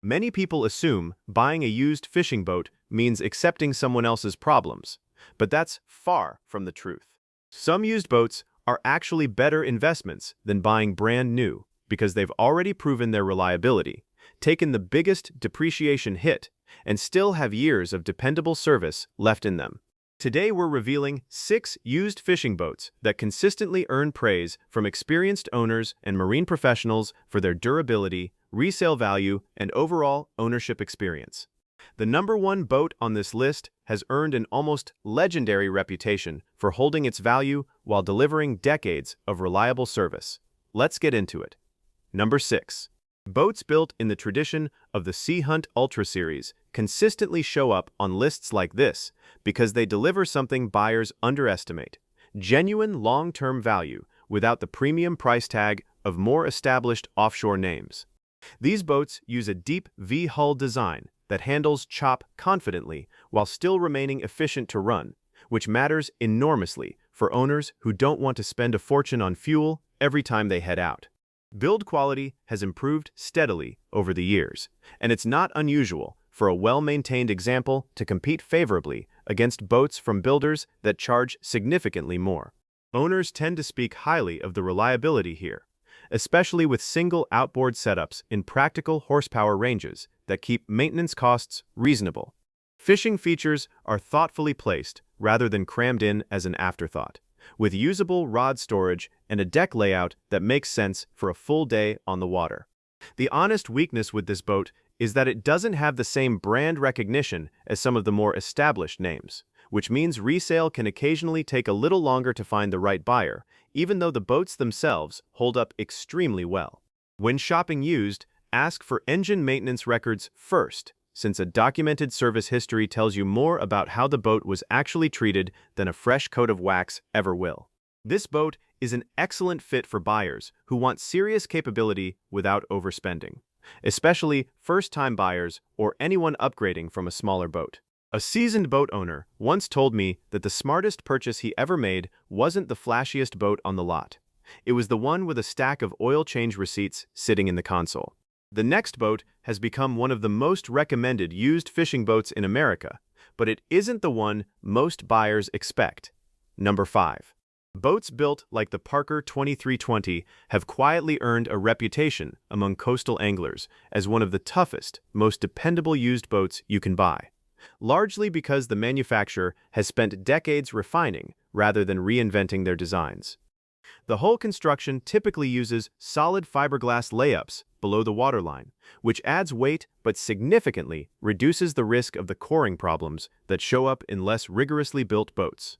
Many people assume buying a used fishing boat means accepting someone else's problems, but that's far from the truth. Some used boats are actually better investments than buying brand new because they've already proven their reliability, taken the biggest depreciation hit, and still have years of dependable service left in them. Today we're revealing 6 used fishing boats that consistently earn praise from experienced owners and marine professionals for their durability, resale value, and overall ownership experience. The number 1 boat on this list has earned an almost legendary reputation for holding its value while delivering decades of reliable service. Let's get into it. Number 6. Boats built in the tradition of the Sea Hunt Ultra Series consistently show up on lists like this because they deliver something buyers underestimate: genuine long-term value without the premium price tag of more established offshore names. These boats use a deep V-hull design that handles chop confidently while still remaining efficient to run, which matters enormously for owners who don't want to spend a fortune on fuel every time they head out. Build quality has improved steadily over the years, and it's not unusual for a well-maintained example to compete favorably against boats from builders that charge significantly more. Owners tend to speak highly of the reliability here, especially with single outboard setups in practical horsepower ranges that keep maintenance costs reasonable. Fishing features are thoughtfully placed rather than crammed in as an afterthought, with usable rod storage and a deck layout that makes sense for a full day on the water. The honest weakness with this boat is that it doesn't have the same brand recognition as some of the more established names, which means resale can occasionally take a little longer to find the right buyer, even though the boats themselves hold up extremely well. When shopping used, ask for engine maintenance records first, since a documented service history tells you more about how the boat was actually treated than a fresh coat of wax ever will. This boat is an excellent fit for buyers who want serious capability without overspending, especially first-time buyers or anyone upgrading from a smaller boat. A seasoned boat owner once told me that the smartest purchase he ever made wasn't the flashiest boat on the lot. It was the one with a stack of oil change receipts sitting in the console. The next boat has become one of the most recommended used fishing boats in America, but it isn't the one most buyers expect. Number 5. Boats built like the Parker 2320 have quietly earned a reputation among coastal anglers as one of the toughest, most dependable used boats you can buy, largely because the manufacturer has spent decades refining rather than reinventing their designs. The hull construction typically uses solid fiberglass layups below the waterline, which adds weight but significantly reduces the risk of the coring problems that show up in less rigorously built boats.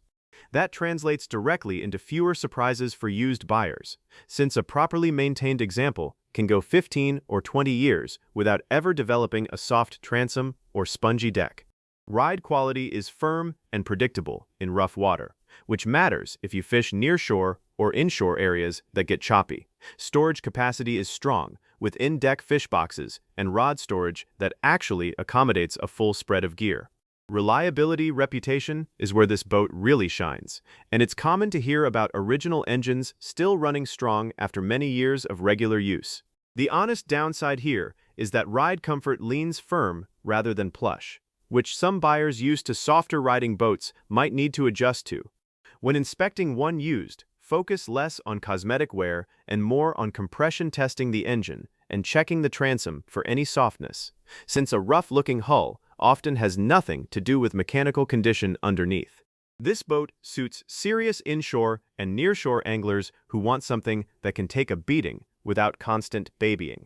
That translates directly into fewer surprises for used buyers, since a properly maintained example can go 15 or 20 years without ever developing a soft transom or spongy deck. Ride quality is firm and predictable in rough water, which matters if you fish near shore or inshore areas that get choppy. Storage capacity is strong, with in-deck fish boxes and rod storage that actually accommodates a full spread of gear. Reliability reputation is where this boat really shines, and it's common to hear about original engines still running strong after many years of regular use. The honest downside here is that ride comfort leans firm rather than plush, which some buyers used to softer riding boats might need to adjust to. When inspecting one used, focus less on cosmetic wear and more on compression testing the engine and checking the transom for any softness, since a rough-looking hull often has nothing to do with mechanical condition underneath. This boat suits serious inshore and nearshore anglers who want something that can take a beating without constant babying.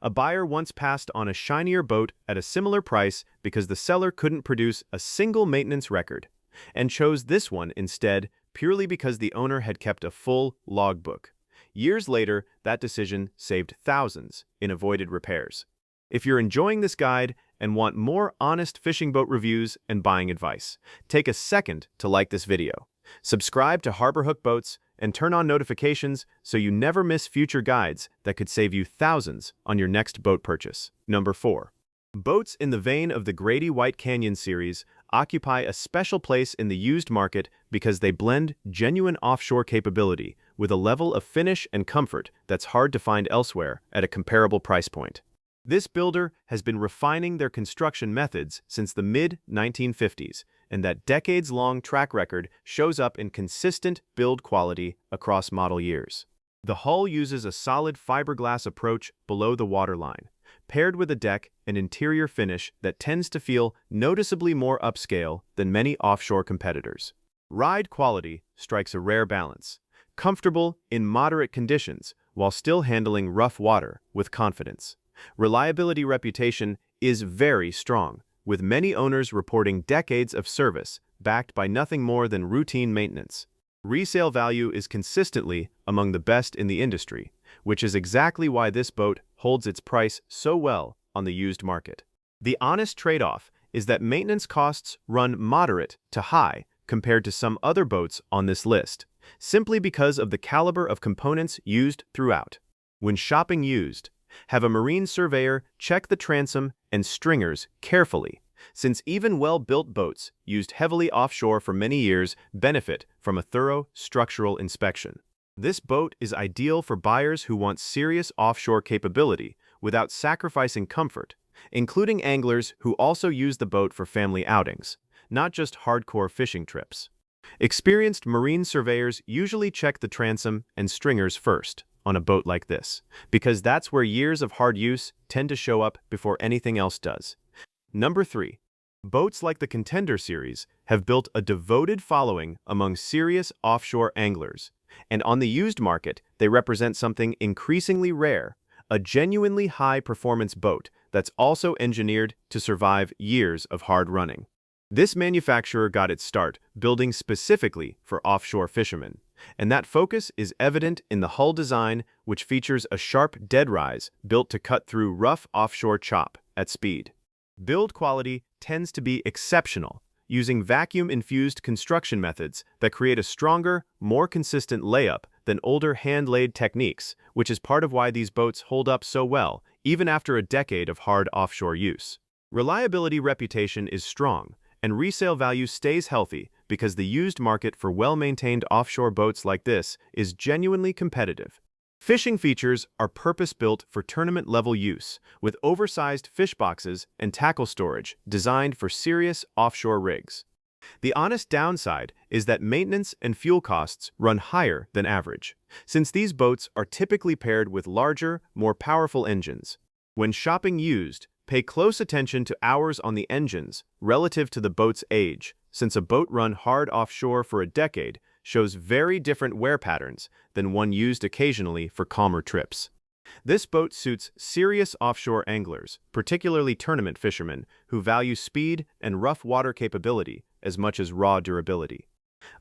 A buyer once passed on a shinier boat at a similar price because the seller couldn't produce a single maintenance record, and chose this one instead purely because the owner had kept a full logbook. Years later, that decision saved thousands in avoided repairs. If you're enjoying this guide and want more honest fishing boat reviews and buying advice, take a second to like this video, subscribe to HarborHook Boats, and turn on notifications so you never miss future guides that could save you thousands on your next boat purchase. Number 4. Boats in the vein of the Grady-White Canyon Series occupy a special place in the used market because they blend genuine offshore capability with a level of finish and comfort that's hard to find elsewhere at a comparable price point. This builder has been refining their construction methods since the mid-1950s, and that decades-long track record shows up in consistent build quality across model years. The hull uses a solid fiberglass approach below the waterline, paired with a deck and interior finish that tends to feel noticeably more upscale than many offshore competitors. Ride quality strikes a rare balance, comfortable in moderate conditions while still handling rough water with confidence. Reliability reputation is very strong, with many owners reporting decades of service backed by nothing more than routine maintenance. Resale value is consistently among the best in the industry, which is exactly why this boat holds its price so well on the used market. The honest trade-off is that maintenance costs run moderate to high compared to some other boats on this list, simply because of the caliber of components used throughout. When shopping used, have a marine surveyor check the transom and stringers carefully, since even well-built boats used heavily offshore for many years benefit from a thorough structural inspection. This boat is ideal for buyers who want serious offshore capability without sacrificing comfort, including anglers who also use the boat for family outings, not just hardcore fishing trips. Experienced marine surveyors usually check the transom and stringers first on a boat like this, because that's where years of hard use tend to show up before anything else does. Number 3. Boats like the Contender Series have built a devoted following among serious offshore anglers, and on the used market, they represent something increasingly rare, a genuinely high-performance boat that's also engineered to survive years of hard running. This manufacturer got its start building specifically for offshore fishermen, and that focus is evident in the hull design, which features a sharp dead rise built to cut through rough offshore chop at speed. Build quality tends to be exceptional, using vacuum-infused construction methods that create a stronger, more consistent layup than older hand-laid techniques, which is part of why these boats hold up so well, even after a decade of hard offshore use. Reliability reputation is strong, and resale value stays healthy because the used market for well-maintained offshore boats like this is genuinely competitive. Fishing features are purpose-built for tournament-level use, with oversized fish boxes and tackle storage designed for serious offshore rigs. The honest downside is that maintenance and fuel costs run higher than average, since these boats are typically paired with larger, more powerful engines. When shopping used, pay close attention to hours on the engines relative to the boat's age, since a boat run hard offshore for a decade shows very different wear patterns than one used occasionally for calmer trips. This boat suits serious offshore anglers, particularly tournament fishermen, who value speed and rough water capability as much as raw durability.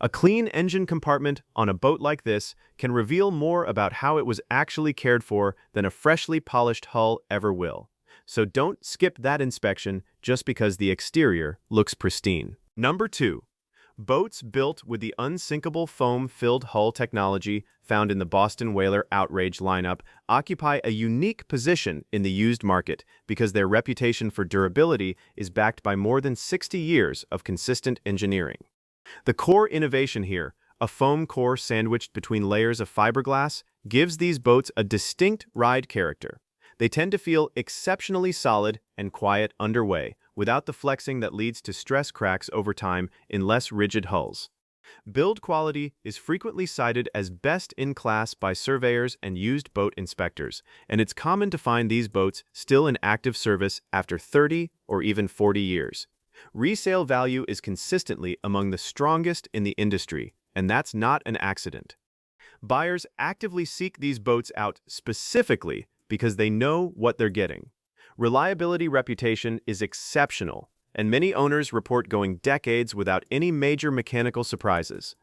A clean engine compartment on a boat like this can reveal more about how it was actually cared for than a freshly polished hull ever will. So don't skip that inspection just because the exterior looks pristine. Number 2. Boats built with the unsinkable foam-filled hull technology found in the Boston Whaler Outrage lineup occupy a unique position in the used market because their reputation for durability is backed by more than 60 years of consistent engineering. The core innovation here, a foam core sandwiched between layers of fiberglass, gives these boats a distinct ride character. They tend to feel exceptionally solid and quiet underway, without the flexing that leads to stress cracks over time in less rigid hulls. Build quality is frequently cited as best in class by surveyors and used boat inspectors, and it's common to find these boats still in active service after 30 or even 40 years. Resale value is consistently among the strongest in the industry, and that's not an accident. Buyers actively seek these boats out specifically because they know what they're getting. Reliability reputation is exceptional, and many owners report going decades without any major mechanical surprises.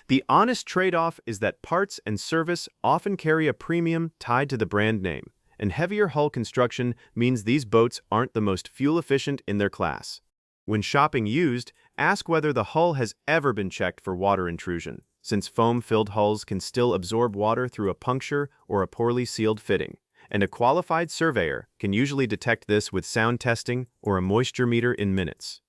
The honest trade-off is that parts and service often carry a premium tied to the brand name, and heavier hull construction means these boats aren't the most fuel-efficient in their class. When shopping used, ask whether the hull has ever been checked for water intrusion, since foam-filled hulls can still absorb water through a puncture or a poorly sealed fitting, and a qualified surveyor can usually detect this with sound testing or a moisture meter in minutes.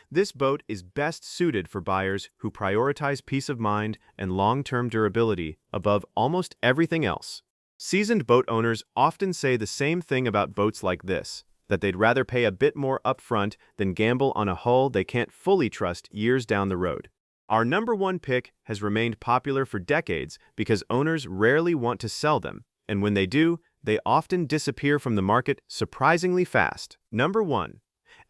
This boat is best suited for buyers who prioritize peace of mind and long-term durability above almost everything else. Seasoned boat owners often say the same thing about boats like this, that they'd rather pay a bit more upfront than gamble on a hull they can't fully trust years down the road. Our number one pick has remained popular for decades because owners rarely want to sell them, and when they do, they often disappear from the market surprisingly fast. Number 1.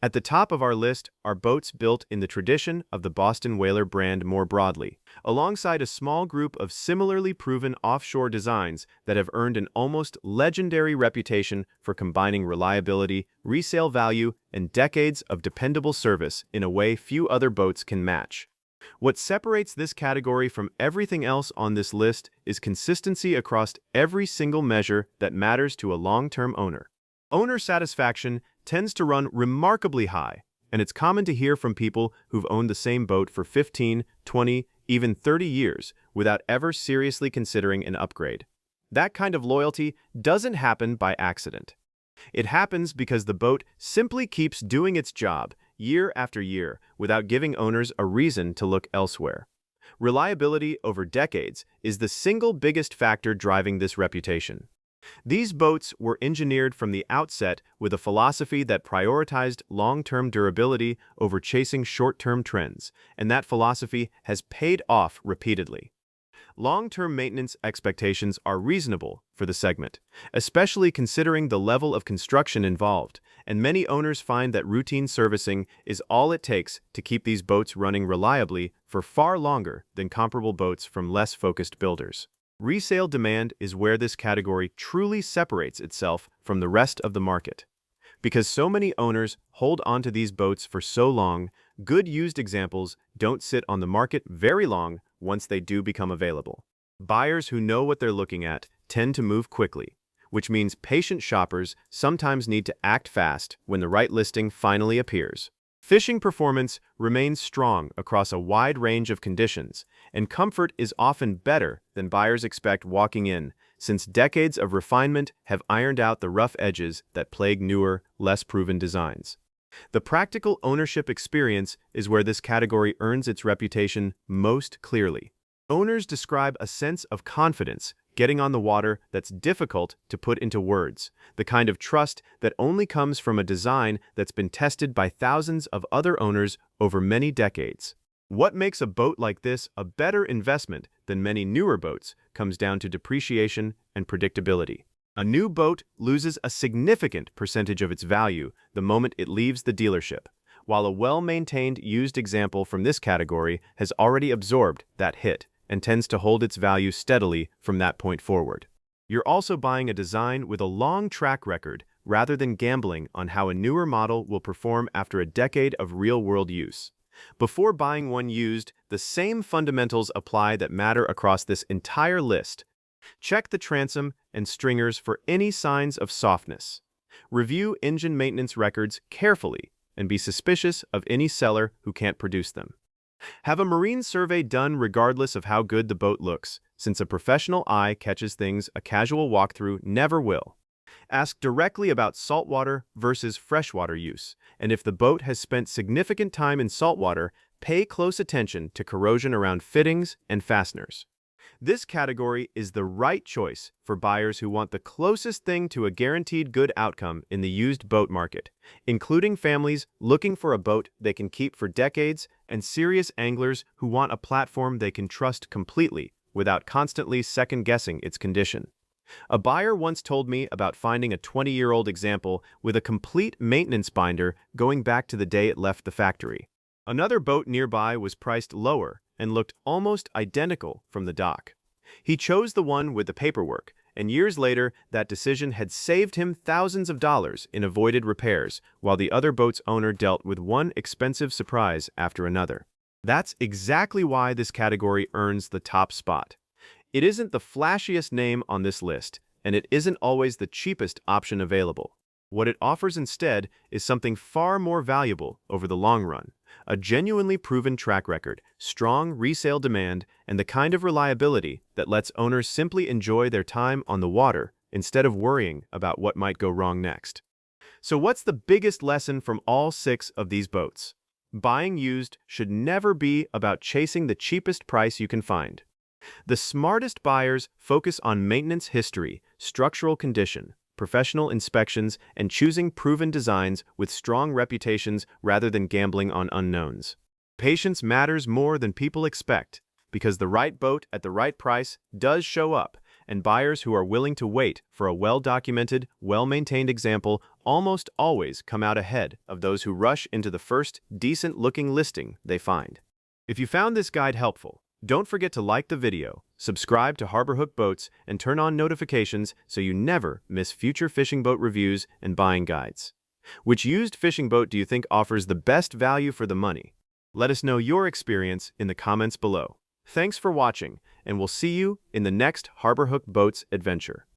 At the top of our list are boats built in the tradition of the Boston Whaler brand more broadly, alongside a small group of similarly proven offshore designs that have earned an almost legendary reputation for combining reliability, resale value, and decades of dependable service in a way few other boats can match. What separates this category from everything else on this list is consistency across every single measure that matters to a long-term owner. Owner satisfaction tends to run remarkably high, and it's common to hear from people who've owned the same boat for 15, 20, even 30 years without ever seriously considering an upgrade. That kind of loyalty doesn't happen by accident. It happens because the boat simply keeps doing its job year after year without giving owners a reason to look elsewhere. Reliability over decades is the single biggest factor driving this reputation. These boats were engineered from the outset with a philosophy that prioritized long-term durability over chasing short-term trends, and that philosophy has paid off repeatedly. Long-term maintenance expectations are reasonable for the segment, especially considering the level of construction involved, and many owners find that routine servicing is all it takes to keep these boats running reliably for far longer than comparable boats from less focused builders. Resale demand is where this category truly separates itself from the rest of the market. Because so many owners hold onto these boats for so long, good used examples don't sit on the market very long once they do become available. Buyers who know what they're looking at tend to move quickly, which means patient shoppers sometimes need to act fast when the right listing finally appears. Fishing performance remains strong across a wide range of conditions, and comfort is often better than buyers expect walking in, since decades of refinement have ironed out the rough edges that plague newer, less proven designs. The practical ownership experience is where this category earns its reputation most clearly. Owners describe a sense of confidence getting on the water that's difficult to put into words, the kind of trust that only comes from a design that's been tested by thousands of other owners over many decades. What makes a boat like this a better investment than many newer boats comes down to depreciation and predictability. A new boat loses a significant percentage of its value the moment it leaves the dealership, while a well-maintained used example from this category has already absorbed that hit and tends to hold its value steadily from that point forward. You're also buying a design with a long track record rather than gambling on how a newer model will perform after a decade of real-world use. Before buying one used, the same fundamentals apply that matter across this entire list. Check the transom and stringers for any signs of softness. Review engine maintenance records carefully and be suspicious of any seller who can't produce them. Have a marine survey done regardless of how good the boat looks, since a professional eye catches things a casual walkthrough never will. Ask directly about saltwater versus freshwater use, and if the boat has spent significant time in saltwater, pay close attention to corrosion around fittings and fasteners. This category is the right choice for buyers who want the closest thing to a guaranteed good outcome in the used boat market, including families looking for a boat they can keep for decades and serious anglers who want a platform they can trust completely without constantly second-guessing its condition. A buyer once told me about finding a 20-year-old example with a complete maintenance binder going back to the day it left the factory. Another boat nearby was priced lower and looked almost identical from the dock. He chose the one with the paperwork, and years later, that decision had saved him thousands of dollars in avoided repairs, while the other boat's owner dealt with one expensive surprise after another. That's exactly why this category earns the top spot. It isn't the flashiest name on this list, and it isn't always the cheapest option available. What it offers instead is something far more valuable over the long run. A genuinely proven track record, strong resale demand, and the kind of reliability that lets owners simply enjoy their time on the water instead of worrying about what might go wrong next. So what's the biggest lesson from all 6 of these boats? Buying used should never be about chasing the cheapest price you can find. The smartest buyers focus on maintenance history, structural condition, professional inspections, and choosing proven designs with strong reputations rather than gambling on unknowns. Patience matters more than people expect, because the right boat at the right price does show up, and buyers who are willing to wait for a well-documented, well-maintained example almost always come out ahead of those who rush into the first decent-looking listing they find. If you found this guide helpful, don't forget to like the video, subscribe to HarborHook Boats, and turn on notifications so you never miss future fishing boat reviews and buying guides. Which used fishing boat do you think offers the best value for the money? Let us know your experience in the comments below. Thanks for watching, and we'll see you in the next HarborHook Boats adventure.